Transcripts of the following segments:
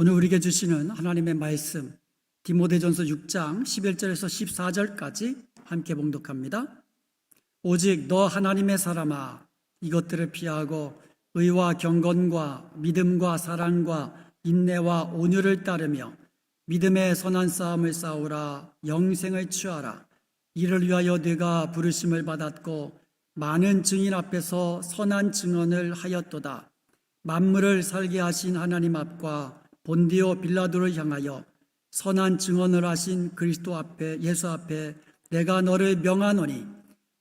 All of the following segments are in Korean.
오늘 우리에게 주시는 하나님의 말씀 디모데전서 6장 11절에서 14절까지 함께 봉독합니다. 오직 너 하나님의 사람아, 이것들을 피하고 의와 경건과 믿음과 사랑과 인내와 온유를 따르며 믿음의 선한 싸움을 싸우라. 영생을 취하라. 이를 위하여 네가 부르심을 받았고 많은 증인 앞에서 선한 증언을 하였도다. 만물을 살게 하신 하나님 앞과 본디오 빌라도를 향하여 선한 증언을 하신 그리스도 앞에, 예수 앞에 내가 너를 명하노니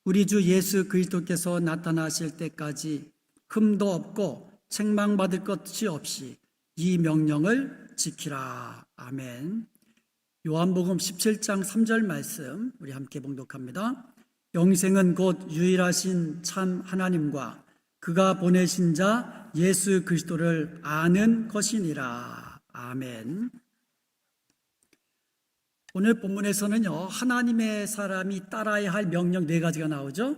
우리 주 예수 그리스도께서 나타나실 때까지 흠도 없고 책망받을 것이 없이 이 명령을 지키라. 아멘. 요한복음 17장 3절 말씀 우리 함께 봉독합니다. 영생은 곧 유일하신 참 하나님과 그가 보내신 자 예수 그리스도를 아는 것이니라. 아멘. 오늘 본문에서는요, 하나님의 사람이 따라야 할 명령 4가지가 나오죠.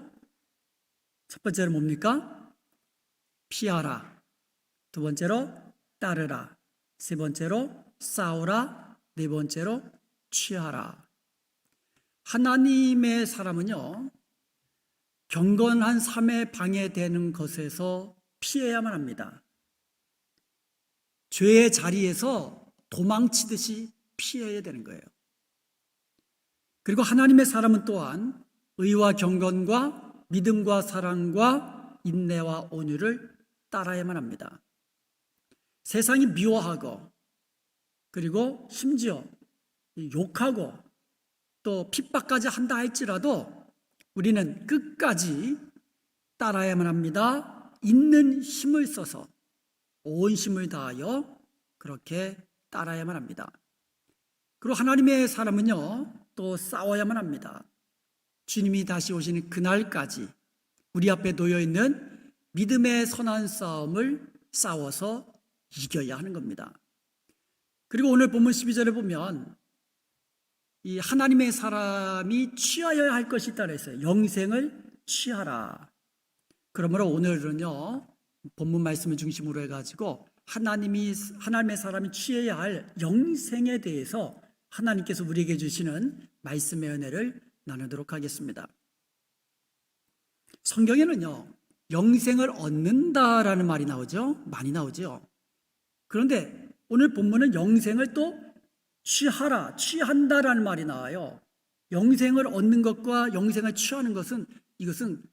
첫 번째로 뭡니까? 피하라. 두 번째로 따르라. 세 번째로 싸우라. 네 번째로 취하라. 하나님의 사람은요, 경건한 삶에 방해되는 것에서 피해야만 합니다. 죄의 자리에서 도망치듯이 피해야 되는 거예요. 그리고 하나님의 사람은 또한 의와 경건과 믿음과 사랑과 인내와 온유를 따라야만 합니다. 세상이 미워하고 그리고 심지어 욕하고 또 핍박까지 한다 할지라도 우리는 끝까지 따라야만 합니다. 있는 힘을 써서 온 힘을 다하여 그렇게 따라야만 합니다. 그리고 하나님의 사람은요, 또 싸워야만 합니다. 주님이 다시 오시는 그날까지 우리 앞에 놓여있는 믿음의 선한 싸움을 싸워서 이겨야 하는 겁니다. 그리고 오늘 본문 12절에 보면 이 하나님의 사람이 취하여야 할 것이 있다고 했어요. 영생을 취하라. 그러므로 오늘은요, 본문 말씀을 중심으로 해가지고 하나님의 사람이 취해야 할 영생에 대해서 하나님께서 우리에게 주시는 말씀의 은혜를 나누도록 하겠습니다. 성경에는요, 영생을 얻는다라는 말이 나오죠. 많이 나오죠. 그런데 오늘 본문은 영생을 또 취하라, 취한다라는 말이 나와요. 영생을 얻는 것과 영생을 취하는 것은 이것은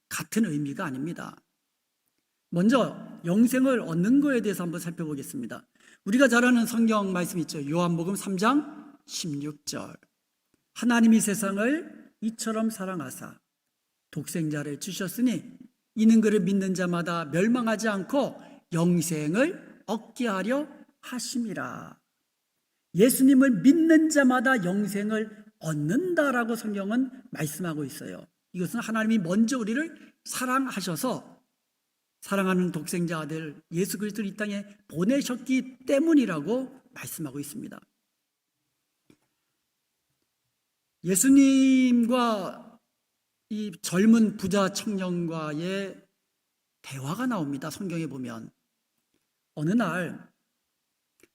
같은 의미가 아닙니다. 먼저 영생을 얻는 것에 대해서 한번 살펴보겠습니다. 우리가 잘 아는 성경 말씀 있죠. 요한복음 3장 16절. 하나님이 세상을 이처럼 사랑하사 독생자를 주셨으니 이는 그를 믿는 자마다 멸망하지 않고 영생을 얻게 하려 하심이라. 예수님을 믿는 자마다 영생을 얻는다라고 성경은 말씀하고 있어요. 이것은 하나님이 먼저 우리를 사랑하셔서 사랑하는 독생자 아들 예수 그리스도를 이 땅에 보내셨기 때문이라고 말씀하고 있습니다. 예수님과 이 젊은 부자 청년과의 대화가 나옵니다. 성경에 보면 어느 날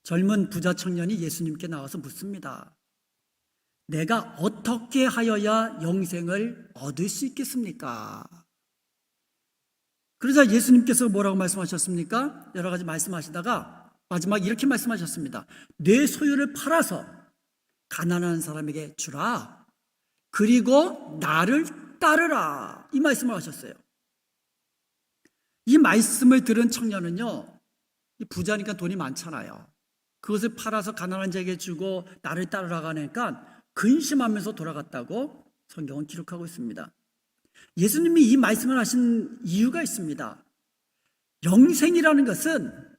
젊은 부자 청년이 예수님께 나와서 묻습니다. 내가 어떻게 하여야 영생을 얻을 수 있겠습니까? 그러자 예수님께서 뭐라고 말씀하셨습니까? 여러 가지 말씀하시다가 마지막 이렇게 말씀하셨습니다. 내 소유를 팔아서 가난한 사람에게 주라. 그리고 나를 따르라. 이 말씀을 하셨어요. 이 말씀을 들은 청년은요, 부자니까 돈이 많잖아요. 그것을 팔아서 가난한 자에게 주고 나를 따르라 하니까 근심하면서 돌아갔다고 성경은 기록하고 있습니다. 예수님이 이 말씀을 하신 이유가 있습니다. 영생이라는 것은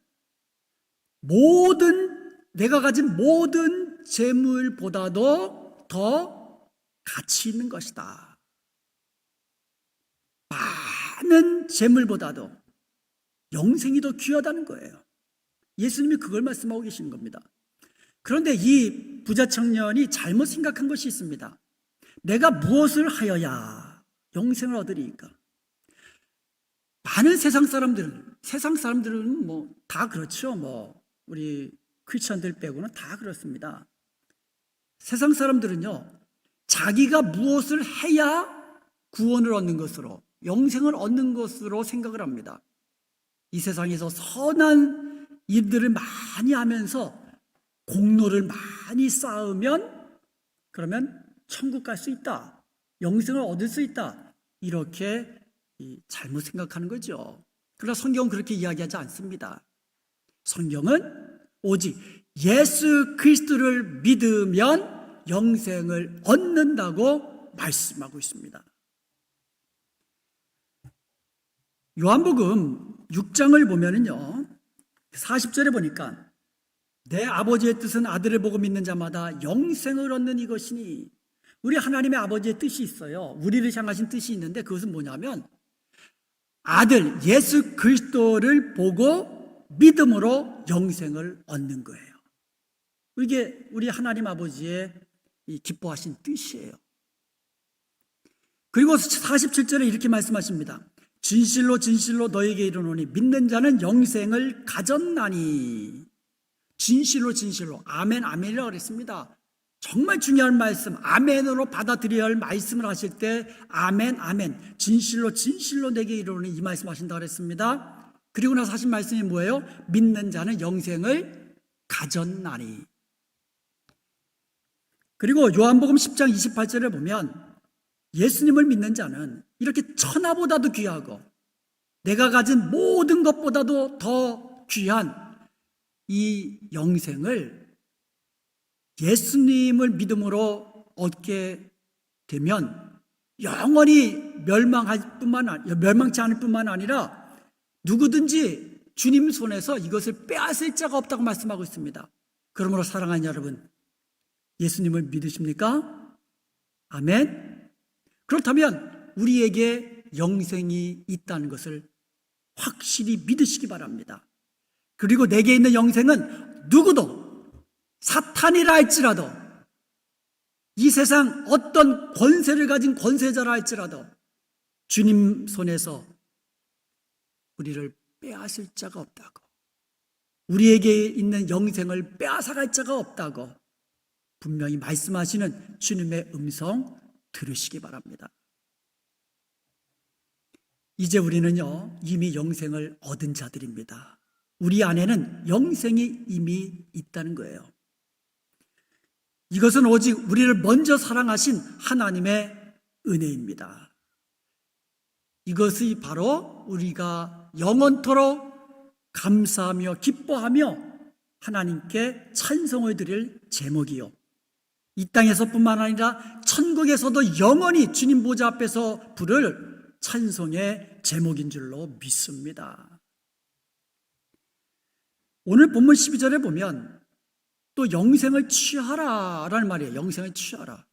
내가 가진 모든 재물보다도 더 가치 있는 것이다. 많은 재물보다도 영생이 더 귀하다는 거예요. 예수님이 그걸 말씀하고 계시는 겁니다. 그런데 이 부자 청년이 잘못 생각한 것이 있습니다. 내가 무엇을 하여야 영생을 얻으리까? 많은 세상 사람들은 뭐 다 그렇죠. 뭐 우리 크리스천들 빼고는 다 그렇습니다. 세상 사람들은요, 자기가 무엇을 해야 구원을 얻는 것으로, 영생을 얻는 것으로 생각을 합니다. 이 세상에서 선한 일들을 많이 하면서 공로를 많이 쌓으면 그러면 천국 갈 수 있다, 영생을 얻을 수 있다, 이렇게 잘못 생각하는 거죠. 그러나 성경은 그렇게 이야기하지 않습니다. 성경은 오직 예수 그리스도를 믿으면 영생을 얻는다고 말씀하고 있습니다. 요한복음 6장을 보면은요, 40절에 보니까 내 아버지의 뜻은 아들을 보고 믿는 자마다 영생을 얻는 이것이니, 우리 하나님의 아버지의 뜻이 있어요. 우리를 향하신 뜻이 있는데 그것은 뭐냐면 아들 예수 그리스도를 보고 믿음으로 영생을 얻는 거예요. 이게 우리 하나님 아버지의 기뻐하신 뜻이에요. 그리고 47절에 이렇게 말씀하십니다. 진실로 진실로 너에게 이르노니 믿는 자는 영생을 가졌나니. 진실로 진실로, 아멘 아멘이라고 그랬습니다. 정말 중요한 말씀, 아멘으로 받아들여야 할 말씀을 하실 때 아멘 아멘, 진실로 진실로 내게 이르노니, 이 말씀 하신다고 그랬습니다. 그리고 나서 하신 말씀이 뭐예요? 믿는 자는 영생을 가졌나니. 그리고 요한복음 10장 28절에 보면 예수님을 믿는 자는 이렇게 천하보다도 귀하고 내가 가진 모든 것보다도 더 귀한 이 영생을 예수님을 믿음으로 얻게 되면 영원히 멸망치 않을 뿐만 아니라 누구든지 주님 손에서 이것을 빼앗을 자가 없다고 말씀하고 있습니다. 그러므로 사랑하는 여러분, 예수님을 믿으십니까? 아멘. 그렇다면 우리에게 영생이 있다는 것을 확실히 믿으시기 바랍니다. 그리고 내게 있는 영생은 누구도, 사탄이라 할지라도, 이 세상 어떤 권세를 가진 권세자라 할지라도 주님 손에서 우리를 빼앗을 자가 없다고, 우리에게 있는 영생을 빼앗아갈 자가 없다고 분명히 말씀하시는 주님의 음성 들으시기 바랍니다. 이제 우리는요, 이미 영생을 얻은 자들입니다. 우리 안에는 영생이 이미 있다는 거예요. 이것은 오직 우리를 먼저 사랑하신 하나님의 은혜입니다. 이것이 바로 우리가 영원토록 감사하며 기뻐하며 하나님께 찬송을 드릴 제목이요, 이 땅에서뿐만 아니라 천국에서도 영원히 주님 보좌 앞에서 부를 찬송의 제목인 줄로 믿습니다. 오늘 본문 12절에 보면 또 영생을 취하라라는 말이에요. 영생을 취하라.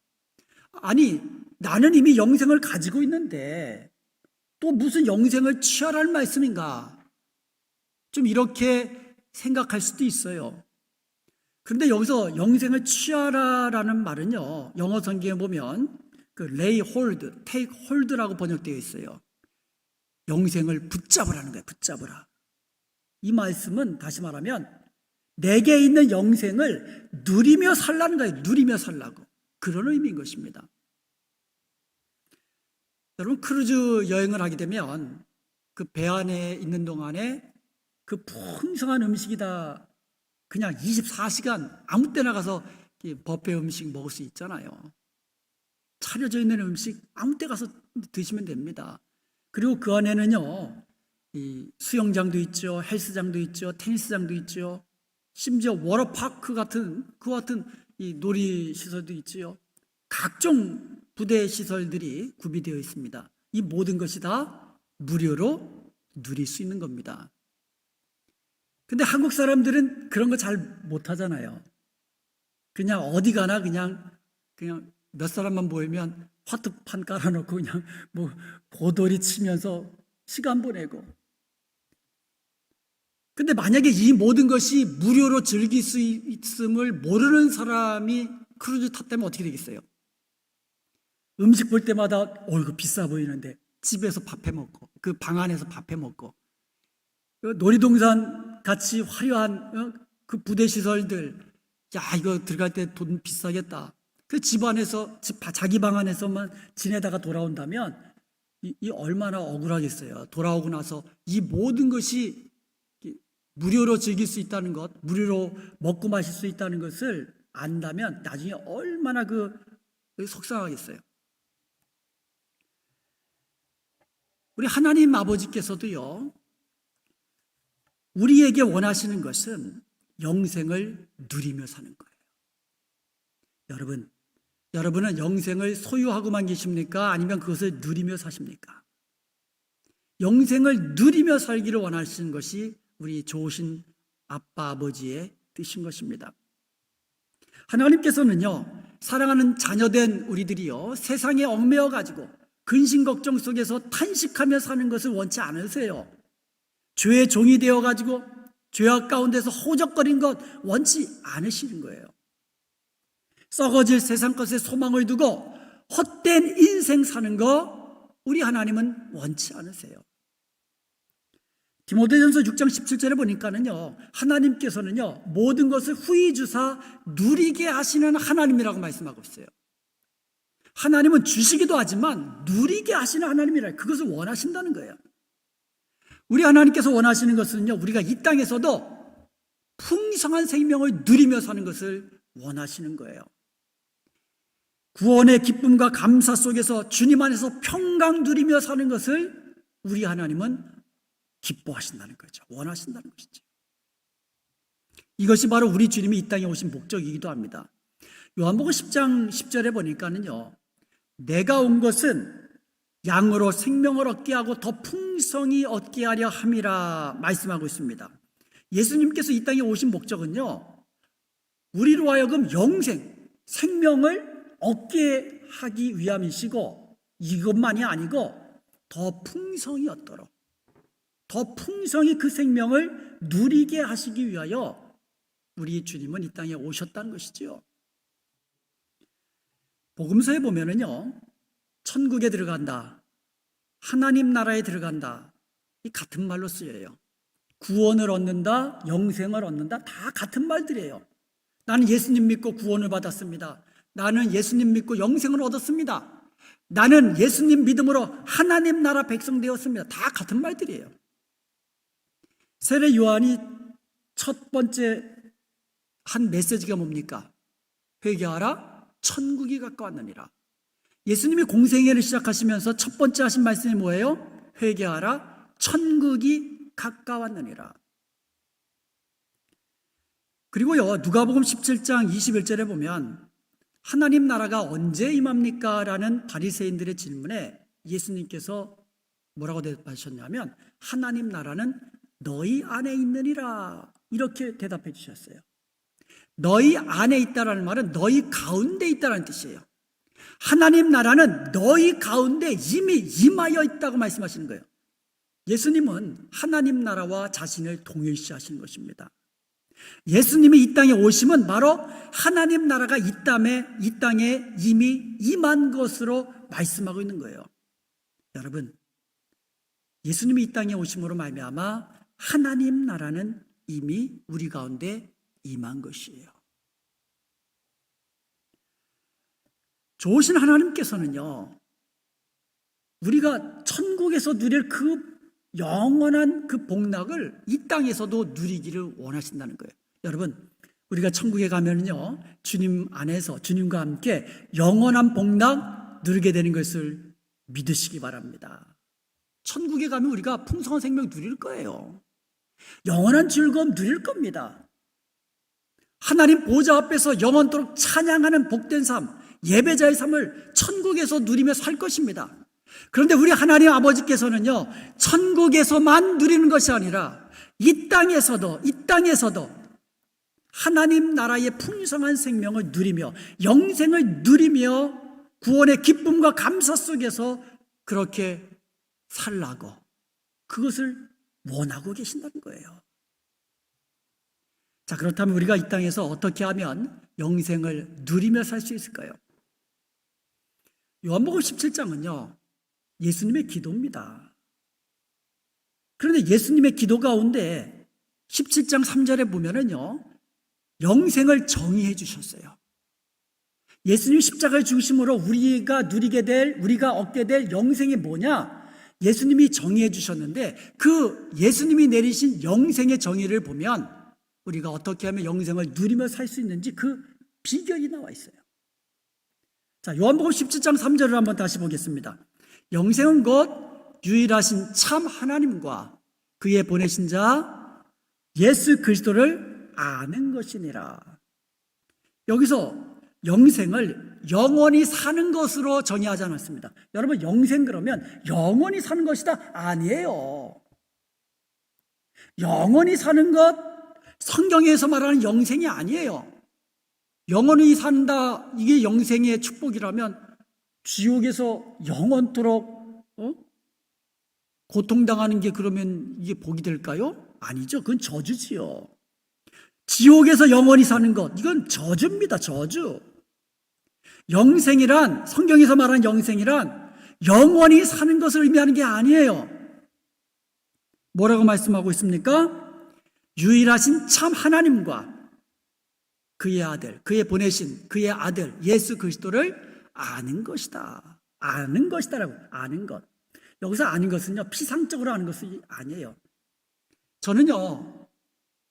아니, 나는 이미 영생을 가지고 있는데 또 무슨 영생을 취하라는 말씀인가? 좀 이렇게 생각할 수도 있어요. 그런데 여기서 영생을 취하라라는 말은요, 영어 성경에 보면 그 lay hold, take hold라고 번역되어 있어요. 영생을 붙잡으라는 거예요. 붙잡으라. 이 말씀은 다시 말하면 내게 있는 영생을 누리며 살라는 거예요. 누리며 살라고. 그런 의미인 것입니다. 여러분, 크루즈 여행을 하게 되면 그 배 안에 있는 동안에 그 풍성한 음식이 다 그냥 24시간 아무 때나 가서 뷔페 음식 먹을 수 있잖아요. 차려져 있는 음식 아무 때 가서 드시면 됩니다. 그리고 그 안에는요, 이 수영장도 있죠, 헬스장도 있죠, 테니스장도 있죠, 심지어 워터파크 같은 그와 같은 이 놀이시설도 있지요. 각종 부대 시설들이 구비되어 있습니다. 이 모든 것이 다 무료로 누릴 수 있는 겁니다. 근데 한국 사람들은 그런 거 잘 못하잖아요. 그냥 어디 가나 그냥 몇 사람만 모이면 화투판 깔아놓고 그냥 뭐 고돌이 치면서 시간 보내고. 근데 만약에 이 모든 것이 무료로 즐길 수 있음을 모르는 사람이 크루즈 탔다면 어떻게 되겠어요? 음식 볼 때마다 이거 비싸 보이는데 집에서 밥해 먹고, 그 방 안에서 밥해 먹고, 놀이동산 같이 화려한 그 부대 시설들, 야, 이거 들어갈 때 돈 비싸겠다. 그 집 안에서, 자기 방 안에서만 지내다가 돌아온다면 이 얼마나 억울하겠어요. 돌아오고 나서 이 모든 것이 무료로 즐길 수 있다는 것, 무료로 먹고 마실 수 있다는 것을 안다면 나중에 얼마나 속상하겠어요. 우리 하나님 아버지께서도요, 우리에게 원하시는 것은 영생을 누리며 사는 거예요. 여러분은 영생을 소유하고만 계십니까? 아니면 그것을 누리며 사십니까? 영생을 누리며 살기를 원하시는 것이 우리 좋으신 아빠 아버지의 뜻인 것입니다. 하나님께서는요, 사랑하는 자녀된 우리들이요, 세상에 얽매여 가지고 근심 걱정 속에서 탄식하며 사는 것을 원치 않으세요. 죄의 종이 되어 가지고 죄악 가운데서 호적거린 것 원치 않으시는 거예요. 썩어질 세상 것에 소망을 두고 헛된 인생 사는 거 우리 하나님은 원치 않으세요. 디모데전서 6장 17절에 보니까는요, 하나님께서는요, 모든 것을 후히 주사 누리게 하시는 하나님이라고 말씀하고 있어요. 하나님은 주시기도 하지만 누리게 하시는 하나님이라, 그것을 원하신다는 거예요. 우리 하나님께서 원하시는 것은요, 우리가 이 땅에서도 풍성한 생명을 누리며 사는 것을 원하시는 거예요. 구원의 기쁨과 감사 속에서 주님 안에서 평강 누리며 사는 것을 우리 하나님은 기뻐하신다는 거죠. 원하신다는 것이죠. 이것이 바로 우리 주님이 이 땅에 오신 목적이기도 합니다. 요한복음 10장 10절에 보니까는요, 내가 온 것은 양으로 생명을 얻게 하고 더 풍성히 얻게 하려 함이라 말씀하고 있습니다. 예수님께서 이 땅에 오신 목적은요, 우리로 하여금 영생, 생명을 얻게 하기 위함이시고, 이것만이 아니고 더 풍성히 얻도록, 더 풍성히 그 생명을 누리게 하시기 위하여 우리 주님은 이 땅에 오셨다는 것이지요. 복음서에 보면은요, 천국에 들어간다, 하나님 나라에 들어간다, 이 같은 말로 쓰여요. 구원을 얻는다, 영생을 얻는다, 다 같은 말들이에요. 나는 예수님 믿고 구원을 받았습니다. 나는 예수님 믿고 영생을 얻었습니다. 나는 예수님 믿음으로 하나님 나라 백성 되었습니다. 다 같은 말들이에요. 세례 요한이 첫 번째 한 메시지가 뭡니까? 회개하라, 천국이 가까웠느니라. 예수님이 공생애를 시작하시면서 첫 번째 하신 말씀이 뭐예요? 회개하라, 천국이 가까웠느니라. 그리고요, 누가복음 17장 21절에 보면 하나님 나라가 언제 임합니까? 라는 바리새인들의 질문에 예수님께서 뭐라고 대답하셨냐면, 하나님 나라는 너희 안에 있느니라, 이렇게 대답해 주셨어요. 너희 안에 있다라는 말은 너희 가운데 있다라는 뜻이에요. 하나님 나라는 너희 가운데 이미 임하여 있다고 말씀하시는 거예요. 예수님은 하나님 나라와 자신을 동일시하시는 것입니다. 예수님이 이 땅에 오심은 바로 하나님 나라가 이 땅에 이미 임한 것으로 말씀하고 있는 거예요. 여러분, 예수님이 이 땅에 오심으로 말미암아 하나님 나라는 이미 우리 가운데 임한 것이에요. 좋으신 하나님께서는요, 우리가 천국에서 누릴 그 영원한 그 복락을 이 땅에서도 누리기를 원하신다는 거예요. 여러분, 우리가 천국에 가면요, 주님 안에서 주님과 함께 영원한 복락 누리게 되는 것을 믿으시기 바랍니다. 천국에 가면 우리가 풍성한 생명 누릴 거예요. 영원한 즐거움 누릴 겁니다. 하나님 보좌 앞에서 영원토록 찬양하는 복된 삶, 예배자의 삶을 천국에서 누리며 살 것입니다. 그런데 우리 하나님 아버지께서는요, 천국에서만 누리는 것이 아니라 이 땅에서도 하나님 나라의 풍성한 생명을 누리며 영생을 누리며 구원의 기쁨과 감사 속에서 그렇게 살라고, 그것을 원하고 계신다는 거예요. 자, 그렇다면 우리가 이 땅에서 어떻게 하면 영생을 누리며 살 수 있을까요? 요한복음 17장은요, 예수님의 기도입니다. 그런데 예수님의 기도 가운데 17장 3절에 보면은요, 영생을 정의해 주셨어요. 예수님 십자가의 중심으로 우리가 누리게 될, 우리가 얻게 될 영생이 뭐냐? 예수님이 정의해 주셨는데 그 예수님이 내리신 영생의 정의를 보면 우리가 어떻게 하면 영생을 누리며 살 수 있는지 그 비결이 나와 있어요. 자, 요한복음 17장 3절을 한번 다시 보겠습니다. 영생은 곧 유일하신 참 하나님과 그의 보내신 자 예수 그리스도를 아는 것이니라. 여기서 영생을 영원히 사는 것으로 정의하지 않았습니다. 여러분, 영생 그러면 영원히 사는 것이다? 아니에요. 영원히 사는 것, 성경에서 말하는 영생이 아니에요. 영원히 산다, 이게 영생의 축복이라면 지옥에서 영원토록 고통당하는 게 그러면 이게 복이 될까요? 아니죠. 그건 저주지요. 지옥에서 영원히 사는 것, 이건 저주입니다. 저주. 영생이란, 성경에서 말하는 영생이란 영원히 사는 것을 의미하는 게 아니에요. 뭐라고 말씀하고 있습니까? 유일하신 참 하나님과 그의 아들, 그의 보내신 그의 아들 예수 그리스도를 아는 것이다. 아는 것이다라고. 아는 것. 여기서 아는 것은요, 피상적으로 아는 것이 아니에요. 저는요,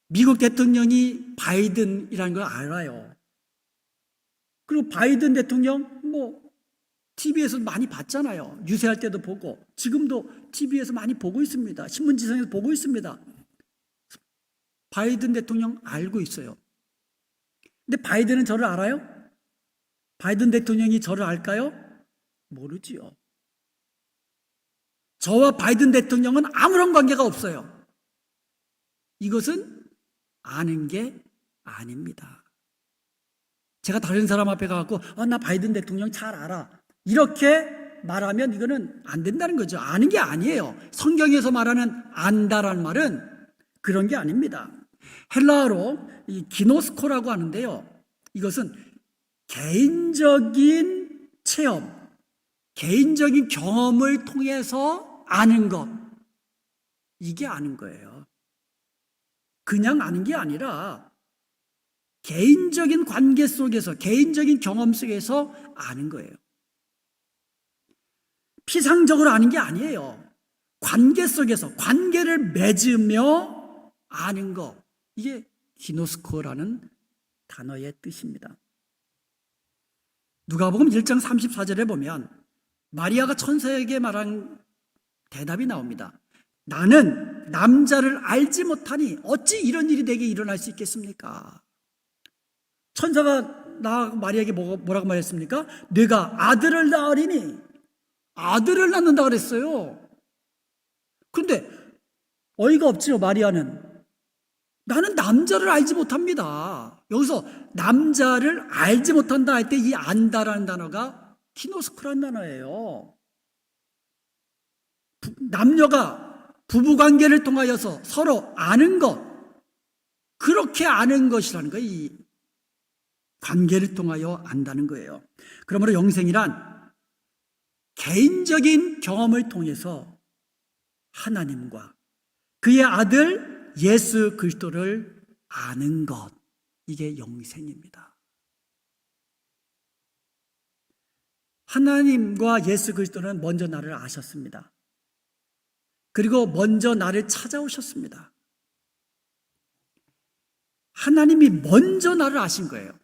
미국 대통령이 바이든이라는 걸 알아요. 그리고 바이든 대통령 TV에서 많이 봤잖아요. 유세할 때도 보고 지금도 TV에서 많이 보고 있습니다. 신문지상에서 보고 있습니다. 바이든 대통령 알고 있어요. 근데 바이든은 저를 알아요? 바이든 대통령이 저를 알까요? 모르지요. 저와 바이든 대통령은 아무런 관계가 없어요. 이것은 아는 게 아닙니다. 제가 다른 사람 앞에 가서 나 바이든 대통령 잘 알아, 이렇게 말하면 이거는 안 된다는 거죠. 아는 게 아니에요. 성경에서 말하는 안다라는 말은 그런 게 아닙니다. 헬라어로 이 기노스코라고 하는데요, 이것은 개인적인 체험, 개인적인 경험을 통해서 아는 것, 이게 아는 거예요. 그냥 아는 게 아니라 개인적인 관계 속에서, 개인적인 경험 속에서 아는 거예요. 피상적으로 아는 게 아니에요. 관계 속에서 관계를 맺으며 아는 것, 이게 기노스코라는 단어의 뜻입니다. 누가복음 1장 34절에 보면 마리아가 천사에게 말한 대답이 나옵니다. 나는 남자를 알지 못하니 어찌 이런 일이 내게 일어날 수 있겠습니까? 천사가 마리아에게 뭐라고 말했습니까? 네가 아들을 낳으리니, 아들을 낳는다 그랬어요. 그런데 어이가 없지요. 마리아는 나는 남자를 알지 못합니다. 여기서 남자를 알지 못한다 할 때 이 안다라는 단어가 키노스코라는 단어예요. 남녀가 부부관계를 통하여서 서로 아는 것, 그렇게 아는 것이라는 거예요. 이 관계를 통하여 안다는 거예요. 그러므로 영생이란 개인적인 경험을 통해서 하나님과 그의 아들 예수 그리스도를 아는 것, 이게 영생입니다. 하나님과 예수 그리스도는 먼저 나를 아셨습니다. 그리고 먼저 나를 찾아오셨습니다. 하나님이 먼저 나를 아신 거예요.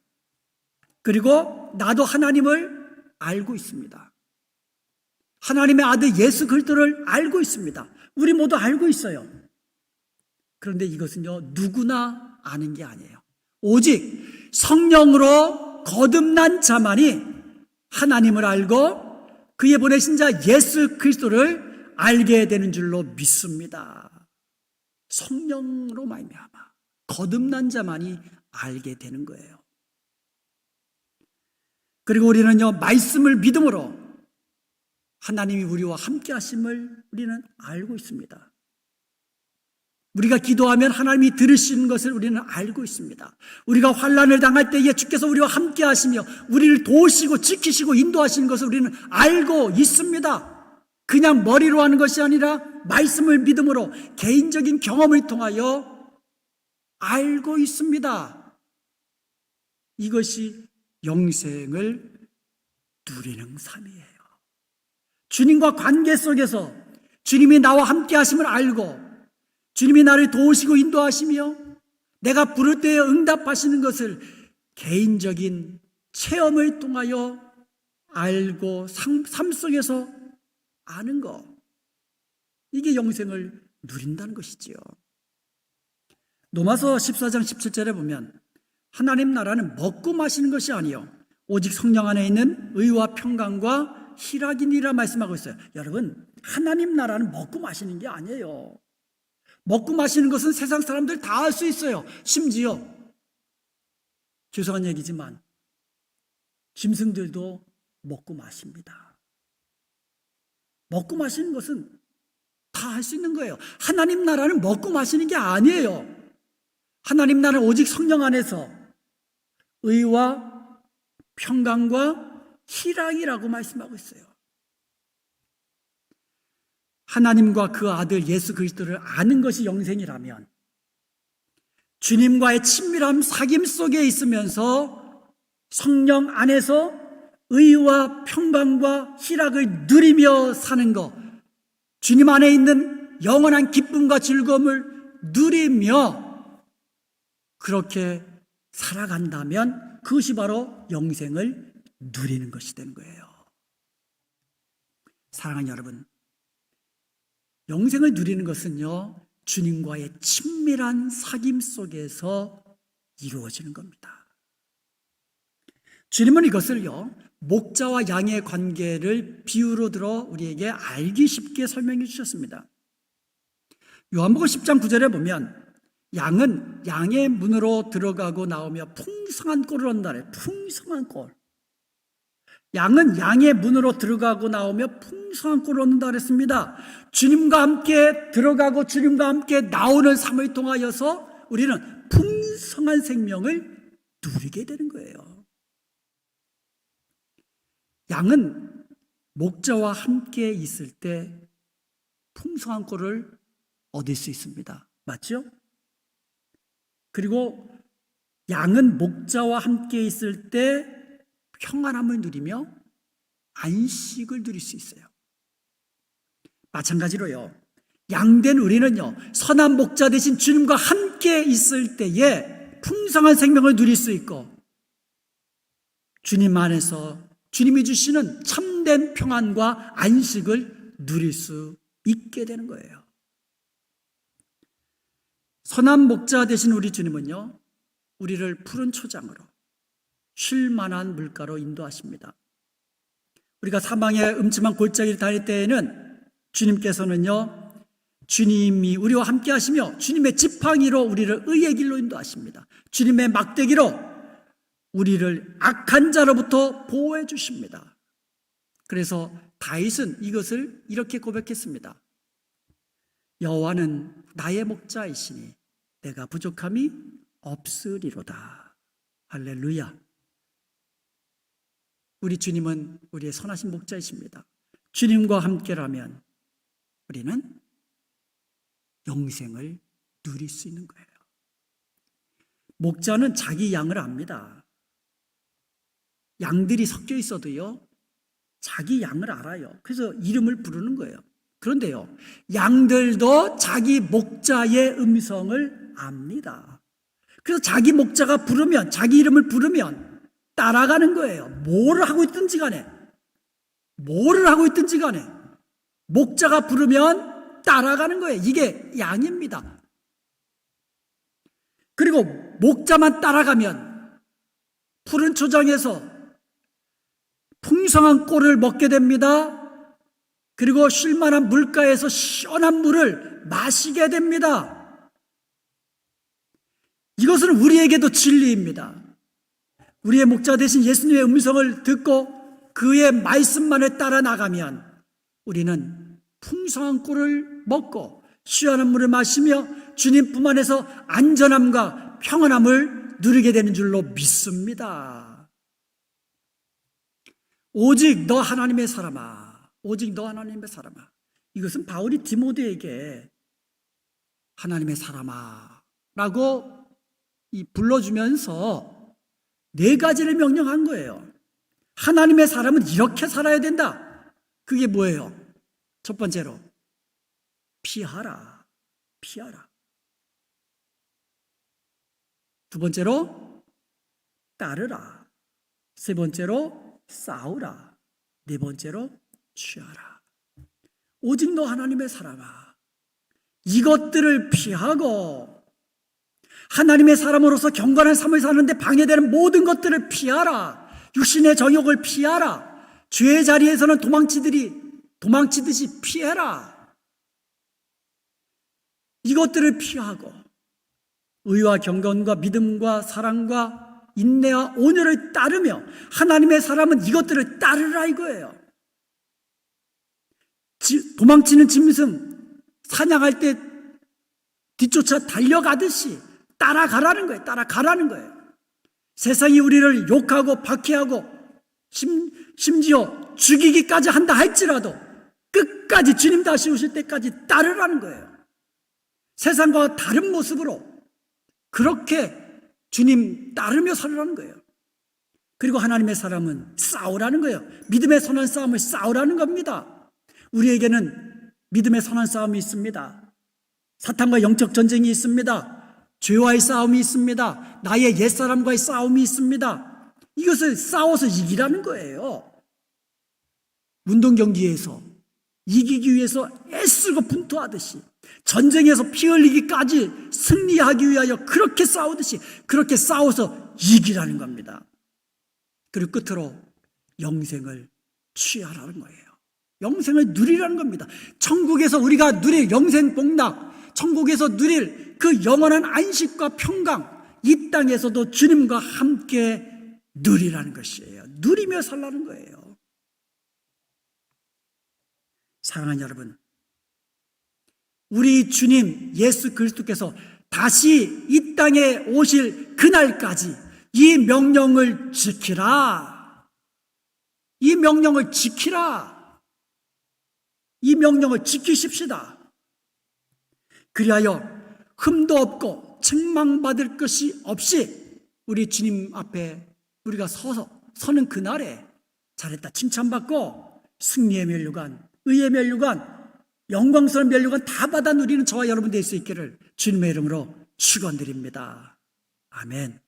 그리고 나도 하나님을 알고 있습니다. 하나님의 아들 예수 그리스도를 알고 있습니다. 우리 모두 알고 있어요. 그런데 이것은요, 누구나 아는 게 아니에요. 오직 성령으로 거듭난 자만이 하나님을 알고 그의 보내신 자 예수 그리스도를 알게 되는 줄로 믿습니다. 성령으로 말미암아 거듭난 자만이 알게 되는 거예요. 그리고 우리는요, 말씀을 믿음으로 하나님이 우리와 함께 하심을 우리는 알고 있습니다. 우리가 기도하면 하나님이 들으시는 것을 우리는 알고 있습니다. 우리가 환난을 당할 때에 주께서 우리와 함께 하시며 우리를 도우시고 지키시고 인도하시는 것을 우리는 알고 있습니다. 그냥 머리로 하는 것이 아니라 말씀을 믿음으로 개인적인 경험을 통하여 알고 있습니다. 이것이 영생을 누리는 삶이에요. 주님과 관계 속에서 주님이 나와 함께 하심을 알고 주님이 나를 도우시고 인도하시며 내가 부를 때에 응답하시는 것을 개인적인 체험을 통하여 알고 삶 속에서 아는 것, 이게 영생을 누린다는 것이지요. 로마서 14장 17절에 보면 하나님 나라는 먹고 마시는 것이 아니요 오직 성령 안에 있는 의와 평강과 희락이니라 말씀하고 있어요. 여러분, 하나님 나라는 먹고 마시는 게 아니에요. 먹고 마시는 것은 세상 사람들 다 할 수 있어요. 심지어 죄송한 얘기지만 짐승들도 먹고 마십니다. 먹고 마시는 것은 다 할 수 있는 거예요. 하나님 나라는 먹고 마시는 게 아니에요. 하나님 나라는 오직 성령 안에서 의와 평강과 희락이라고 말씀하고 있어요. 하나님과 그 아들 예수 그리스도를 아는 것이 영생이라면 주님과의 친밀한 사귐 속에 있으면서 성령 안에서 의와 평강과 희락을 누리며 사는 것, 주님 안에 있는 영원한 기쁨과 즐거움을 누리며 그렇게 살아간다면 그것이 바로 영생을 누리는 것이 되는 거예요. 사랑하는 여러분, 영생을 누리는 것은요, 주님과의 친밀한 사귐 속에서 이루어지는 겁니다. 주님은 이것을요, 목자와 양의 관계를 비유로 들어 우리에게 알기 쉽게 설명해 주셨습니다. 요한복음 10장 9절에 보면 양은 양의 문으로 들어가고 나오며 풍성한 꼴을 얻는다. 풍성한 꼴. 양은 양의 문으로 들어가고 나오며 풍성한 꼴을 얻는다 그랬습니다. 주님과 함께 들어가고 주님과 함께 나오는 삶을 통하여서 우리는 풍성한 생명을 누리게 되는 거예요. 양은 목자와 함께 있을 때 풍성한 꼴을 얻을 수 있습니다. 맞죠? 그리고 양은 목자와 함께 있을 때 평안함을 누리며 안식을 누릴 수 있어요. 마찬가지로요, 양된 우리는요, 선한 목자 대신 주님과 함께 있을 때에 풍성한 생명을 누릴 수 있고 주님 안에서 주님이 주시는 참된 평안과 안식을 누릴 수 있게 되는 거예요. 선한 목자 되신 우리 주님은요, 우리를 푸른 초장으로 쉴 만한 물가로 인도하십니다. 우리가 사망의 음침한 골짜기를 다닐 때에는 주님께서는요, 주님이 우리와 함께 하시며 주님의 지팡이로 우리를 의의 길로 인도하십니다. 주님의 막대기로 우리를 악한 자로부터 보호해 주십니다. 그래서 다윗은 이것을 이렇게 고백했습니다. 여호와는 나의 목자이시니 내가 부족함이 없으리로다. 할렐루야. 우리 주님은 우리의 선하신 목자이십니다. 주님과 함께라면 우리는 영생을 누릴 수 있는 거예요. 목자는 자기 양을 압니다. 양들이 섞여 있어도요, 자기 양을 알아요. 그래서 이름을 부르는 거예요. 그런데요, 양들도 자기 목자의 음성을 압니다. 그래서 자기 목자가 부르면, 자기 이름을 부르면 따라가는 거예요. 뭐를 하고 있든지 간에, 목자가 부르면 따라가는 거예요. 이게 양입니다. 그리고 목자만 따라가면 푸른 초장에서 풍성한 꼴을 먹게 됩니다. 그리고 쉴만한 물가에서 시원한 물을 마시게 됩니다. 이것은 우리에게도 진리입니다. 우리의 목자 되신 예수님의 음성을 듣고 그의 말씀만을 따라 나가면 우리는 풍성한 꼴을 먹고 시원한 물을 마시며 주님 품 안에서 안전함과 평안함을 누리게 되는 줄로 믿습니다. 오직 너 하나님의 사람아, 오직 너 하나님의 사람아. 이것은 바울이 디모데에게 하나님의 사람아 라고 불러주면서 네 가지를 명령한 거예요. 하나님의 사람은 이렇게 살아야 된다. 그게 뭐예요? 첫 번째로 피하라. 피하라. 두 번째로 따르라. 세 번째로 싸우라. 네 번째로 취하라. 오직 너 하나님의 사람아, 이것들을 피하고 하나님의 사람으로서 경건한 삶을 사는데 방해되는 모든 것들을 피하라. 육신의 정욕을 피하라. 죄의 자리에서는 도망치듯이 피해라. 이것들을 피하고 의와 경건과 믿음과 사랑과 인내와 온유를 따르며 하나님의 사람은 이것들을 따르라 이거예요. 도망치는 짐승 사냥할 때 뒤쫓아 달려가듯이 따라가라는 거예요. 따라가라는 거예요. 세상이 우리를 욕하고 박해하고 심지어 죽이기까지 한다 할지라도 끝까지 주님 다시 오실 때까지 따르라는 거예요. 세상과 다른 모습으로 그렇게 주님 따르며 살으라는 거예요. 그리고 하나님의 사람은 싸우라는 거예요. 믿음의 선한 싸움을 싸우라는 겁니다. 우리에게는 믿음의 선한 싸움이 있습니다. 사탄과 영적 전쟁이 있습니다. 죄와의 싸움이 있습니다. 나의 옛사람과의 싸움이 있습니다. 이것을 싸워서 이기라는 거예요. 운동 경기에서 이기기 위해서 애쓰고 분투하듯이 전쟁에서 피 흘리기까지 승리하기 위하여 그렇게 싸우듯이 그렇게 싸워서 이기라는 겁니다. 그리고 끝으로 영생을 취하라는 거예요. 영생을 누리라는 겁니다. 천국에서 우리가 누릴 영생 복락, 천국에서 누릴 그 영원한 안식과 평강, 이 땅에서도 주님과 함께 누리라는 것이에요. 누리며 살라는 거예요. 사랑하는 여러분, 우리 주님 예수 그리스도께서 다시 이 땅에 오실 그날까지 이 명령을 지키라. 이 명령을 지키라. 이 명령을 지키십시다. 그리하여 흠도 없고 책망받을 것이 없이 우리 주님 앞에 우리가 서는 그날에 잘했다 칭찬받고 승리의 면류관, 의의 면류관, 영광스러운 면류관 다 받아 누리는 저와 여러분 될 수 있기를 주님의 이름으로 축원드립니다. 아멘.